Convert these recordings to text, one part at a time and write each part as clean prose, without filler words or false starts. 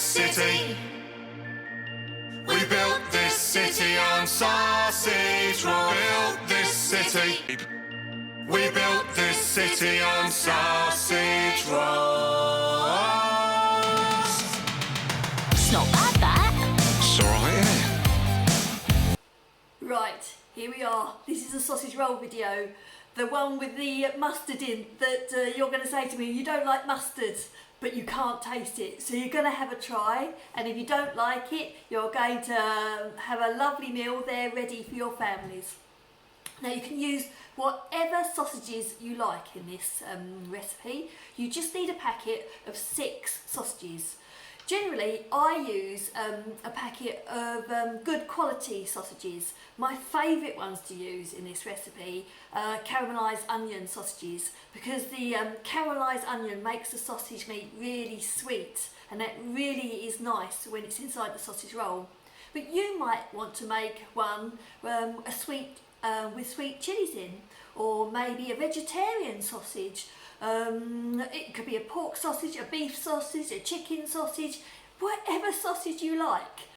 city. We built this city on sausage roll. Built this city. We built this city on sausage rolls. It's not bad, that. It's alright, isn't it? Right, here we are. This is a sausage roll video. The one with the mustard in that you're going to say to me, you don't like mustard, but you can't taste it. So you're going to have a try, and if you don't like it, you're going to have a lovely meal there ready for your families. Now you can use whatever sausages you like in this recipe. You just need a packet of 6 sausages. Generally, I use a packet of good quality sausages. My favourite ones to use in this recipe are caramelised onion sausages, because the caramelised onion makes the sausage meat really sweet, and that really is nice when it's inside the sausage roll. But you might want to make one a sweet with sweet chillies in, or maybe a vegetarian sausage. It could be a pork sausage, a beef sausage, a chicken sausage, whatever sausage you like.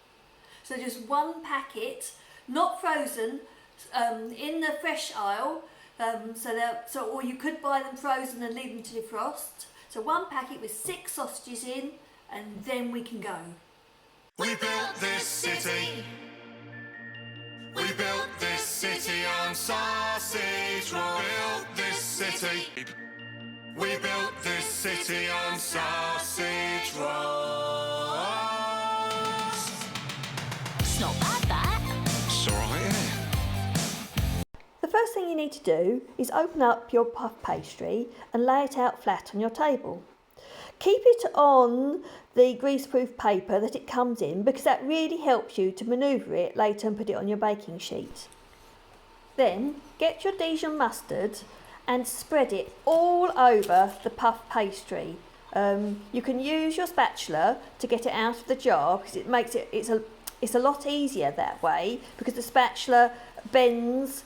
So just one packet, not frozen, in the fresh aisle, or you could buy them frozen and leave them to defrost. So one packet with 6 sausages in, and then we can go. We built this city. We built this city on sausage roll. Built this city. We built this city on sausage rolls. It's not bad, that. It's alright, isn't it? The first thing you need to do is open up your puff pastry and lay it out flat on your table. Keep it on the greaseproof paper that it comes in, because that really helps you to manoeuvre it later and put it on your baking sheet. Then get your Dijon mustard and spread it all over the puff pastry. You can use your spatula to get it out of the jar, because it makes it's a lot easier that way, because the spatula bends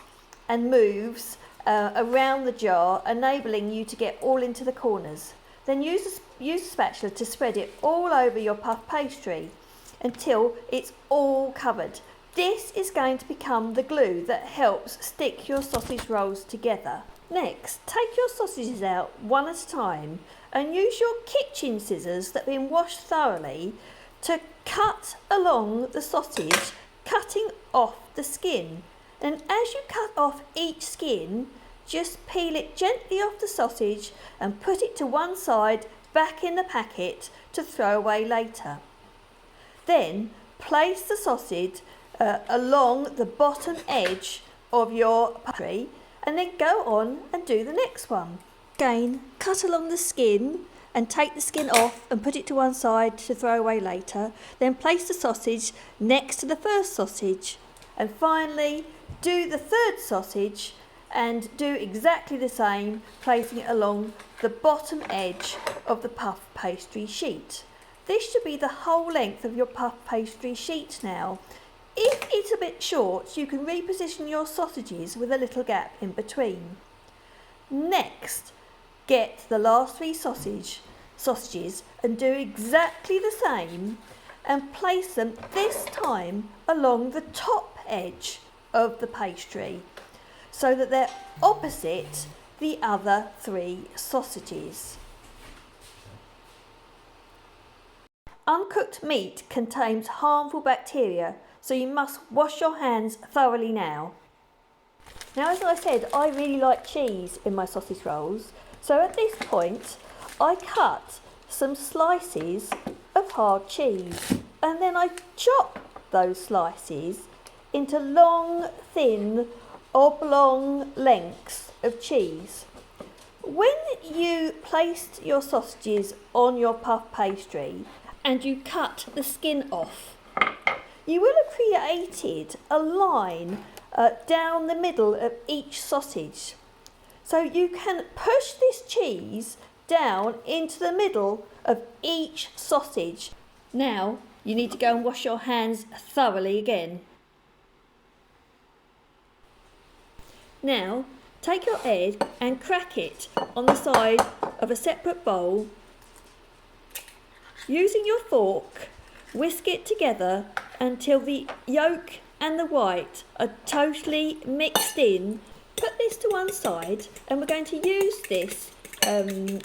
and moves around the jar, enabling you to get all into the corners. Then use the spatula to spread it all over your puff pastry until it's all covered. This is going to become the glue that helps stick your sausage rolls together. Next, take your sausages out one at a time and use your kitchen scissors that have been washed thoroughly to cut along the sausage, cutting off the skin. And as you cut off each skin, just peel it gently off the sausage and put it to one side back in the packet to throw away later. Then place the sausage along the bottom edge of your pastry, and then go on and do the next one. Again, cut along the skin and take the skin off and put it to one side to throw away later. Then place the sausage next to the first sausage, and finally do the third sausage and do exactly the same, placing it along the bottom edge of the puff pastry sheet. This should be the whole length of your puff pastry sheet now. If it's a bit short, you can reposition your sausages with a little gap in between. Next, get the last 3 sausages and do exactly the same, and place them this time along the top edge of the pastry, so that they're opposite the other 3 sausages. Uncooked meat contains harmful bacteria, so you must wash your hands thoroughly now. Now, as I said, I really like cheese in my sausage rolls, so at this point I cut some slices of hard cheese, and then I chop those slices into long, thin, oblong lengths of cheese. When you placed your sausages on your puff pastry and you cut the skin off, you will have created a line down the middle of each sausage. So you can push this cheese down into the middle of each sausage. Now you need to go and wash your hands thoroughly again. Now take your egg and crack it on the side of a separate bowl. Using your fork, Whisk it together until the yolk and the white are totally mixed in. Put this to one side, and we're going to use this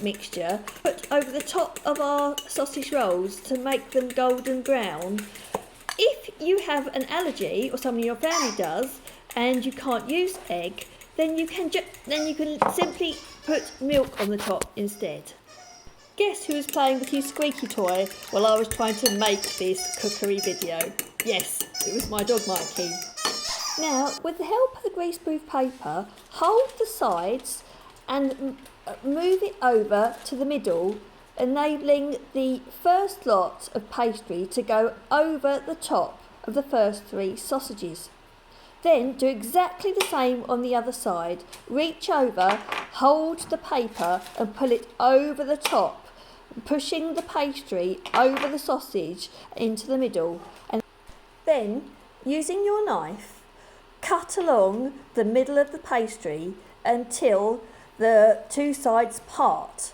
mixture put over the top of our sausage rolls to make them golden brown. If you have an allergy, or someone in your family does, and you can't use egg, then you can simply put milk on the top instead. Guess who was playing with his squeaky toy while I was trying to make this cookery video? Yes, it was my dog Mikey. Now, with the help of the greaseproof paper, hold the sides and move it over to the middle, enabling the first lot of pastry to go over the top of the first 3 sausages. Then do exactly the same on the other side. Reach over, hold the paper and pull it over the top, pushing the pastry over the sausage into the middle. And then, using your knife, cut along the middle of the pastry until the 2 sides part.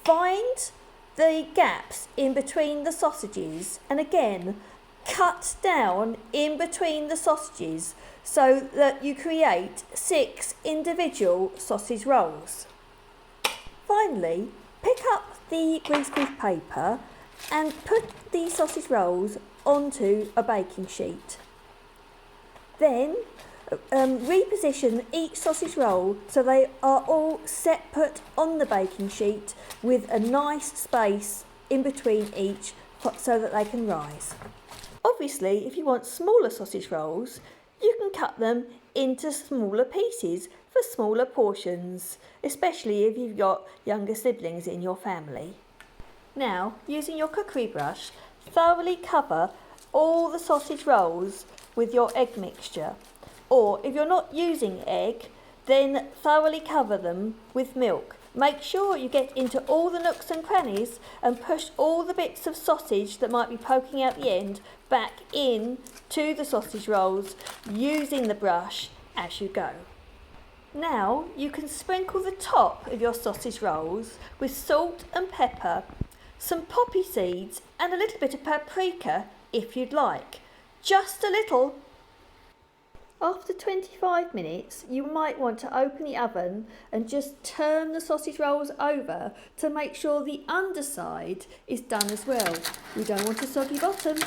Find the gaps in between the sausages and again cut down in between the sausages so that you create 6 individual sausage rolls. Finally, pick up the greaseproof paper and put the sausage rolls onto a baking sheet. Then reposition each sausage roll so they are all separate on the baking sheet with a nice space in between each so that they can rise. Obviously, if you want smaller sausage rolls, you can cut them into smaller pieces for smaller portions, especially if you've got younger siblings in your family. Now, using your cookery brush, thoroughly cover all the sausage rolls with your egg mixture. Or if you're not using egg, then thoroughly cover them with milk. Make sure you get into all the nooks and crannies and push all the bits of sausage that might be poking out the end back in to the sausage rolls using the brush as you go. Now you can sprinkle the top of your sausage rolls with salt and pepper, some poppy seeds and a little bit of paprika if you'd like. Just a little. After 25 minutes, you might want to open the oven and just turn the sausage rolls over to make sure the underside is done as well. We don't want a soggy bottom.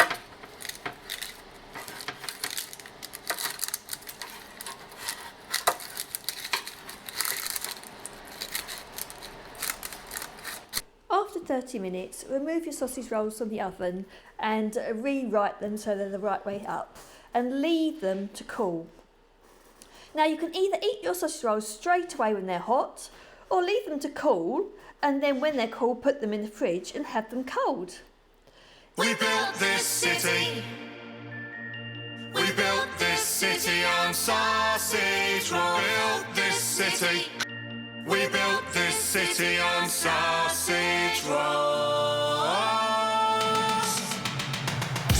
After 30 minutes, remove your sausage rolls from the oven and rewrite them so they're the right way up, and leave them to cool. Now you can either eat your sausage rolls straight away when they're hot, or leave them to cool, and then when they're cool put them in the fridge and have them cold. We built this city. We built this city on sausage roll. Built this city. We built this city on sausage roll.